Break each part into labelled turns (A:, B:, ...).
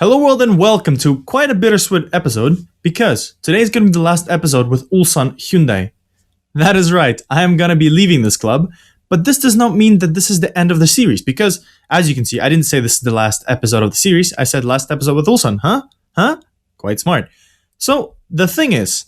A: Hello world and welcome to quite a bittersweet episode because today is going to be the last episode with Ulsan Hyundai. That is right, I am going to be leaving this club, but this does not mean that this is the end of the series because, as you can see, I didn't say this is the last episode of the series, I said last episode with Ulsan, huh? Quite smart. So, the thing is,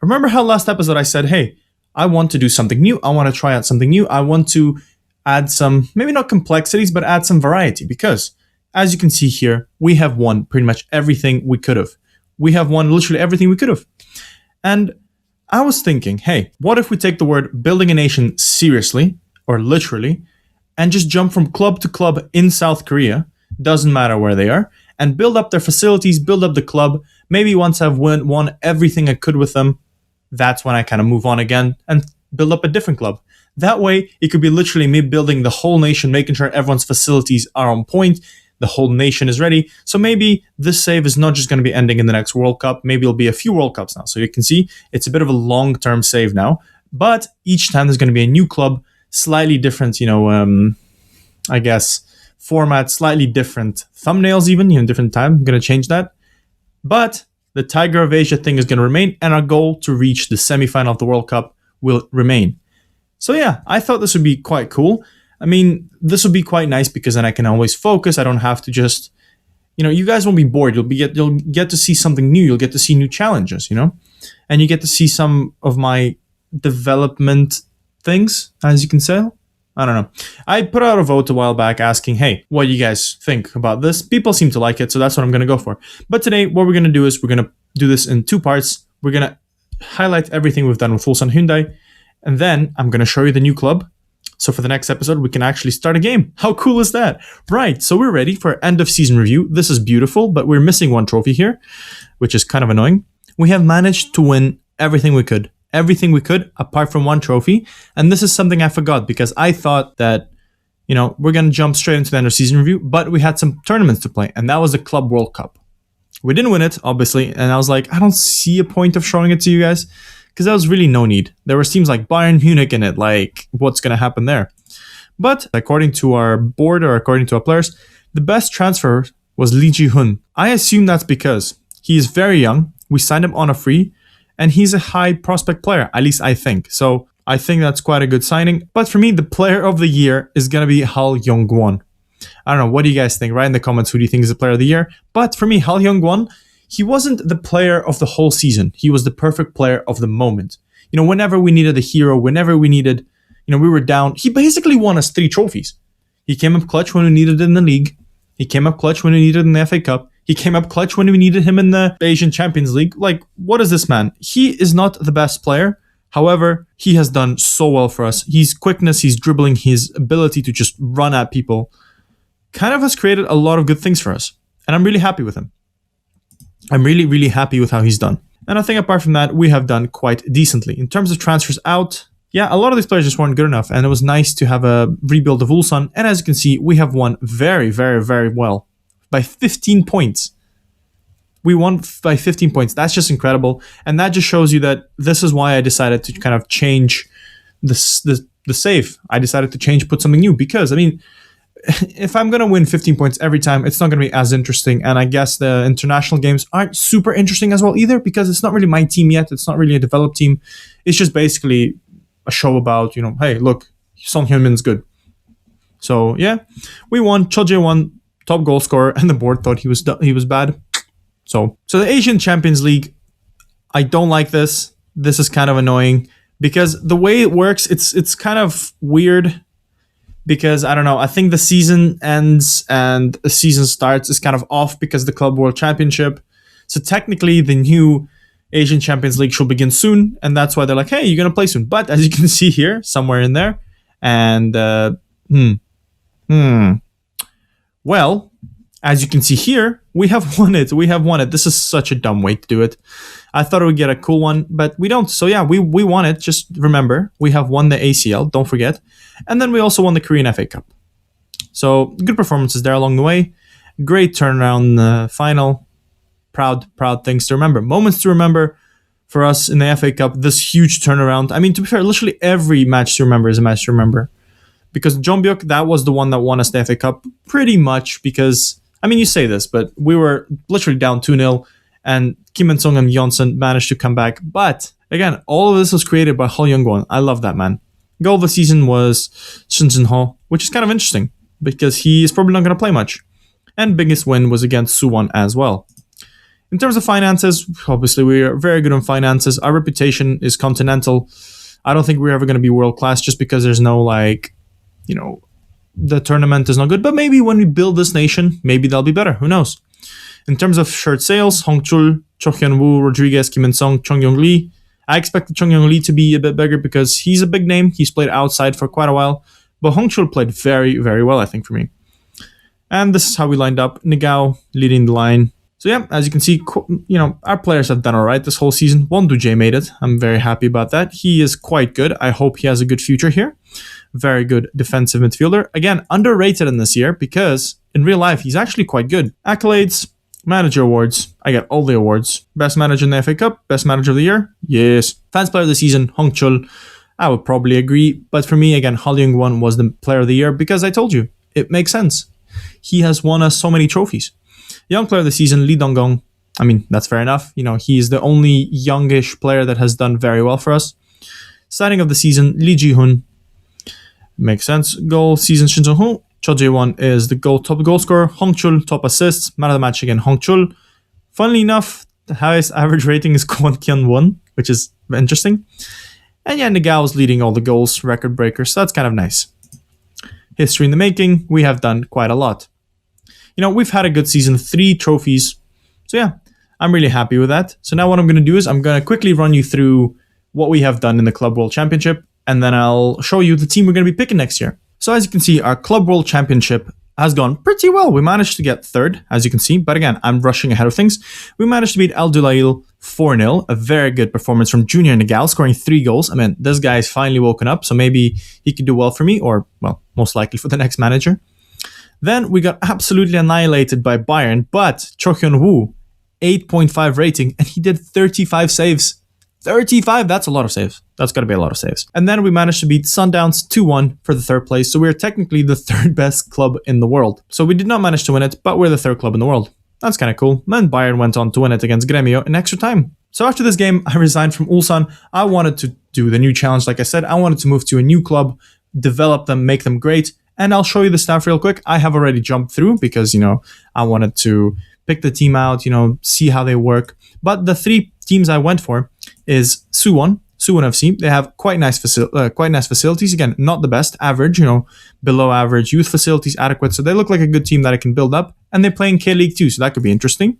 A: remember how last episode I said, hey, I want to do something new, I want to try out something new, I want to add some, maybe not complexities, but add some variety because as you can see here, we have won pretty much everything we could have. We have won literally everything we could have. And I was thinking, hey, what if we take the word building a nation seriously, or literally, and just jump from club to club in South Korea, doesn't matter where they are, and build up their facilities, build up the club. Maybe once I've won everything I could with them, that's when I kind of move on again and build up a different club. That way, it could be literally me building the whole nation, making sure everyone's facilities are on point, the whole nation is ready. So maybe this save is not just going to be ending in the next World Cup. Maybe it'll be a few World Cups now. So you can see it's a bit of a long-term save now. But each time there's going to be a new club, slightly different, I guess, format, slightly different thumbnails even, different time. I'm going to change that. But the Tiger of Asia thing is going to remain. And our goal to reach the semifinal of the World Cup will remain. So yeah, I thought this would be quite cool. I mean, this will be quite nice because then I can always focus. I don't have to just, you guys won't be bored. You'll get to see something new. You'll get to see new challenges, and you get to see some of my development things, as you can say. I don't know. I put out a vote a while back asking, hey, what do you guys think about this? People seem to like it, so that's what I'm going to go for. But today, what we're going to do is we're going to do this in two parts. We're going to highlight everything we've done with Ulsan Hyundai, and then I'm going to show you the new club. So for the next episode, we can actually start a game. How cool is that? Right, so we're ready for end of season review. This is beautiful, but we're missing one trophy here, which is kind of annoying. We have managed to win everything we could. Everything we could, apart from one trophy. And this is something I forgot because I thought that, we're going to jump straight into the end of season review, but we had some tournaments to play, and that was the Club World Cup. We didn't win it, obviously, and I was like, I don't see a point of showing it to you guys. Because there was really no need. There were teams like Bayern Munich in it, like, what's going to happen there? But according to our board or according to our players, the best transfer was Lee Ji-hun. I assume that's because he is very young, we signed him on a free, and he's a high prospect player, at least I think. So I think that's quite a good signing. But for me, the player of the year is going to be Hal Young-won. I don't know, what do you guys think? Write in the comments who do you think is the player of the year. But for me, Hal Young-won, he wasn't the player of the whole season. He was the perfect player of the moment. Whenever we needed a hero, whenever we needed, we were down, he basically won us 3 trophies. He came up clutch when we needed it in the league. He came up clutch when we needed it in the FA Cup. He came up clutch when we needed him in the Asian Champions League. Like, what is this man? He is not the best player. However, he has done so well for us. His quickness, his dribbling, his ability to just run at people kind of has created a lot of good things for us. And I'm really happy with him. I'm really, really happy with how he's done. And I think apart from that, we have done quite decently. In terms of transfers out, yeah, a lot of these players just weren't good enough. And it was nice to have a rebuild of Ulsan. And as you can see, we have won very, very, very well. By 15 points. We won by 15 points. That's just incredible. And that just shows you that this is why I decided to kind of change the save. I decided to put something new. Because, if I'm going to win 15 points every time, it's not going to be as interesting. And I guess the international games aren't super interesting as well either because it's not really my team yet. It's not really a developed team. It's just basically a show about, hey, look, Son Heung-min's good. So, yeah, we won. Cho Jae-won, top goal scorer, and the board thought he was bad. So the Asian Champions League, I don't like this. This is kind of annoying because the way it works, it's kind of weird. Because, I don't know, I think the season ends and the season starts is kind of off because the Club World Championship. So technically, the new Asian Champions League should begin soon. And that's why they're like, hey, you're going to play soon. But as you can see here, somewhere in there. And, well, as you can see here, we have won it. This is such a dumb way to do it. I thought we would get a cool one, but we don't. So yeah, we won it. Just remember, we have won the ACL. Don't forget. And then we also won the Korean FA Cup. So good performances there along the way. Great turnaround final. Proud things to remember. Moments to remember for us in the FA Cup. This huge turnaround. To be fair, literally every match to remember is a match to remember. Because Jeonbyuk, that was the one that won us the FA Cup pretty much because I mean, you say this, but we were literally down 2-0, and Kim In-sung and Yeonsun managed to come back. But again, all of this was created by Ho Young-won. I love that man. Goal of the season was Shin Jin-ho, which is kind of interesting because he is probably not going to play much. And biggest win was against Suwon as well. In terms of finances, obviously we are very good on finances. Our reputation is continental. I don't think we're ever going to be world class just because there's no the tournament is not good. But maybe when we build this nation, maybe they'll be better. Who knows? In terms of shirt sales, Hongchul, Cho Hyun-woo, Rodriguez, Kim In-sung, Chung Young-lee. I expected Chung Young-lee to be a bit bigger because he's a big name. He's played outside for quite a while. But Hongchul played very, very well, I think, for me. And this is how we lined up. Nigao leading the line. So yeah, as you can see, our players have done all right this whole season. Wondu-jae made it. I'm very happy about that. He is quite good. I hope he has a good future here. Very good defensive midfielder. Again, underrated in this year because in real life, he's actually quite good. Accolades, manager awards. I get all the awards. Best manager in the FA Cup. Best manager of the year. Yes. Fans player of the season, Hongchul. I would probably agree. But for me, again, Ho Young-won was the player of the year because I told you, it makes sense. He has won us so many trophies. Young player of the season, Lee Dong-gong. I mean, that's fair enough. He is the only youngish player that has done very well for us. Signing of the season, Lee Ji-hoon. Makes sense. Goal season, Shin Jong-ho. Cho Jae-won is the top goal scorer. Hongchul, top assists. Man of the match again, Hongchul. Funnily enough, the highest average rating is Kwon Kyun-won, which is interesting. And yeah, Nagao is leading all the goals, record breakers. So that's kind of nice. History in the making. We have done quite a lot. We've had a good season, 3 trophies. So yeah, I'm really happy with that. So now what I'm going to do is I'm going to quickly run you through what we have done in the Club World Championship, and then I'll show you the team we're going to be picking next year. So as you can see, our Club World Championship has gone pretty well. We managed to get 3rd, as you can see, but again, I'm rushing ahead of things. We managed to beat Al Dulail 4-0, a very good performance from Junior Nagao, scoring 3 goals. I mean, this guy's finally woken up, so maybe he could do well for me, or, well, most likely for the next manager. Then we got absolutely annihilated by Bayern, but Cho Hyun-woo, 8.5 rating, and he did 35 saves. 35, that's a lot of saves. That's got to be a lot of saves. And then we managed to beat Sundowns 2-1 for the 3rd place, so we're technically the 3rd best club in the world. So we did not manage to win it, but we're the 3rd club in the world. That's kind of cool. Then Bayern went on to win it against Gremio in extra time. So after this game, I resigned from Ulsan. I wanted to do the new challenge, like I said. I wanted to move to a new club, develop them, make them great. And I'll show you the staff real quick. I have already jumped through because, I wanted to pick the team out, see how they work. But the 3 teams I went for is Suwon FC. They have quite nice facilities. Again, not the best, average, below average. Youth facilities adequate. So they look like a good team that I can build up. And they play in K-League too, so that could be interesting.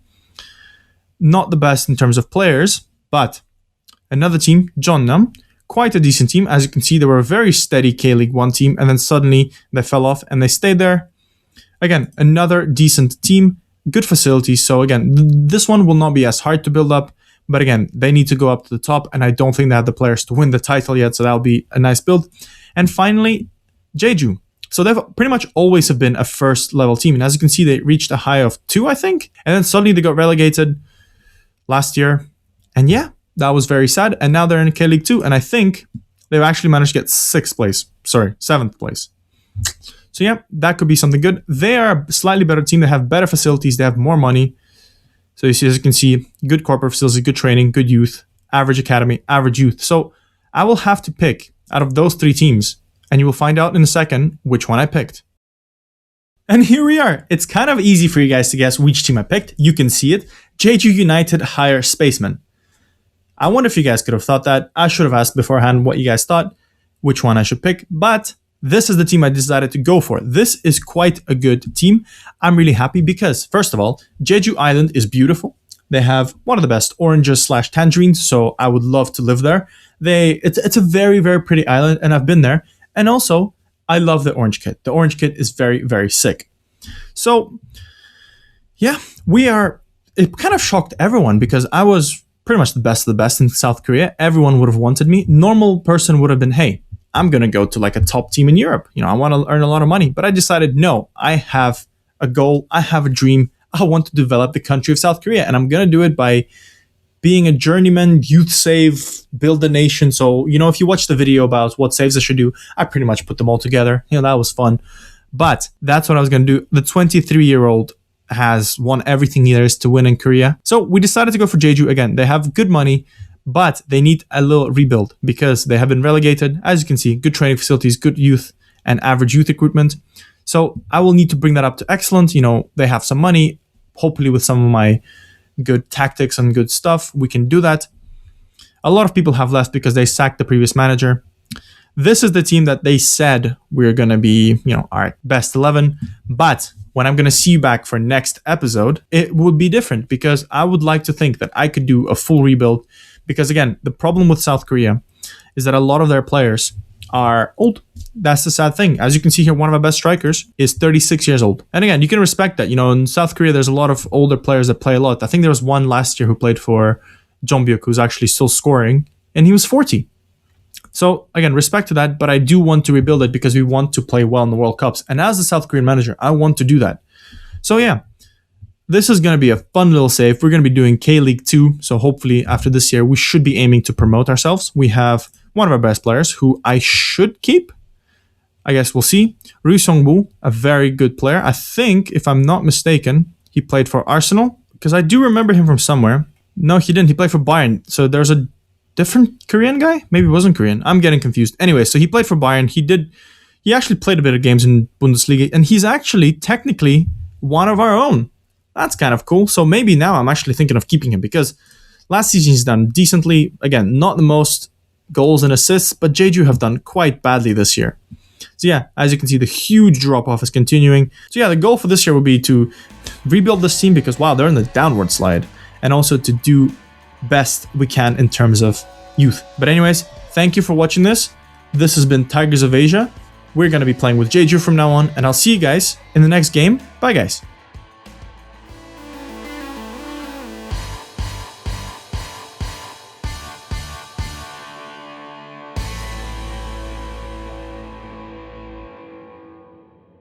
A: Not the best in terms of players, but another team, Jeonnam. Quite a decent team. As you can see, they were a very steady K-League 1 team, and then suddenly they fell off and they stayed there. Again, another decent team, good facilities. So again, this one will not be as hard to build up, but again, they need to go up to the top, and I don't think they have the players to win the title yet, so that'll be a nice build. And finally, Jeju. So they've pretty much always have been a 1st level team, and as you can see, they reached a high of 2, I think, and then suddenly they got relegated last year, and yeah, that was very sad. And now they're in K-League 2. And I think they've actually managed to get 7th place. So yeah, that could be something good. They are a slightly better team. They have better facilities. They have more money. So as you can see, good corporate facilities, good training, good youth, average academy, average youth. So I will have to pick out of those 3 teams. And you will find out in a second which one I picked. And here we are. It's kind of easy for you guys to guess which team I picked. You can see it. Jeju United hire Spaceman. I wonder if you guys could have thought that. I should have asked beforehand what you guys thought, which one I should pick. But this is the team I decided to go for. This is quite a good team. I'm really happy because, first of all, Jeju Island is beautiful. They have one of the best oranges / tangerines, so I would love to live there. It's a very, very pretty island, and I've been there. And also, I love the orange kit. The orange kit is very, very sick. So, yeah, it kind of shocked everyone because I was pretty much the best of the best in South Korea. Everyone would have wanted me. Normal person would have been, hey, I'm going to go to like a top team in Europe. I want to earn a lot of money. But I decided, no, I have a goal. I have a dream. I want to develop the country of South Korea. And I'm going to do it by being a journeyman, youth save, build a nation. So, if you watch the video about what saves I should do, I pretty much put them all together. That was fun. But that's what I was going to do. The 23-year-old has won everything there is to win in Korea. So we decided to go for Jeju again. They have good money, but they need a little rebuild because they have been relegated. As you can see, good training facilities, good youth and average youth equipment. So I will need to bring that up to excellent. You know, they have some money. Hopefully with some of my good tactics and good stuff, we can do that. A lot of people have left because they sacked the previous manager. This is the team that they said we're going to be, you know, our best 11. But when I'm going to see you back for next episode, it would be different because I would like to think that I could do a full rebuild. Because again, the problem with South Korea is that a lot of their players are old. That's the sad thing. As you can see here, one of our best strikers is 36 years old. And again, you can respect that. You know, in South Korea, there's a lot of older players that play a lot. I think there was one last year who played for Jeonbuk who's actually still scoring, and he was 40. So again, respect to that, but I do want to rebuild it because we want to play well in the World Cups. And as the South Korean manager, I want to do that. So yeah, this is going to be a fun little save. We're going to be doing K-League 2. So hopefully after this year, we should be aiming to promote ourselves. We have one of our best players who I should keep. I guess we'll see. Ryu Song-bu, a very good player. I think, if I'm not mistaken, he played for Arsenal because I do remember him from somewhere. No, he didn't. He played for Bayern. So there's a different Korean guy? Maybe it wasn't Korean. I'm getting confused. Anyway, so he played for Bayern. He actually played a bit of games in Bundesliga, and he's actually technically one of our own. That's kind of cool. So maybe now I'm actually thinking of keeping him because last season he's done decently. Again, not the most goals and assists, but Jeju have done quite badly this year. So yeah, as you can see, the huge drop-off is continuing. So yeah, the goal for this year will be to rebuild this team because, wow, they're in the downward slide. And also to do best we can in terms of youth. But anyways, thank you for watching this. This has been Tigers of Asia. We're going to be playing with Jeju from now on, and I'll see you guys in the next game. Bye, guys.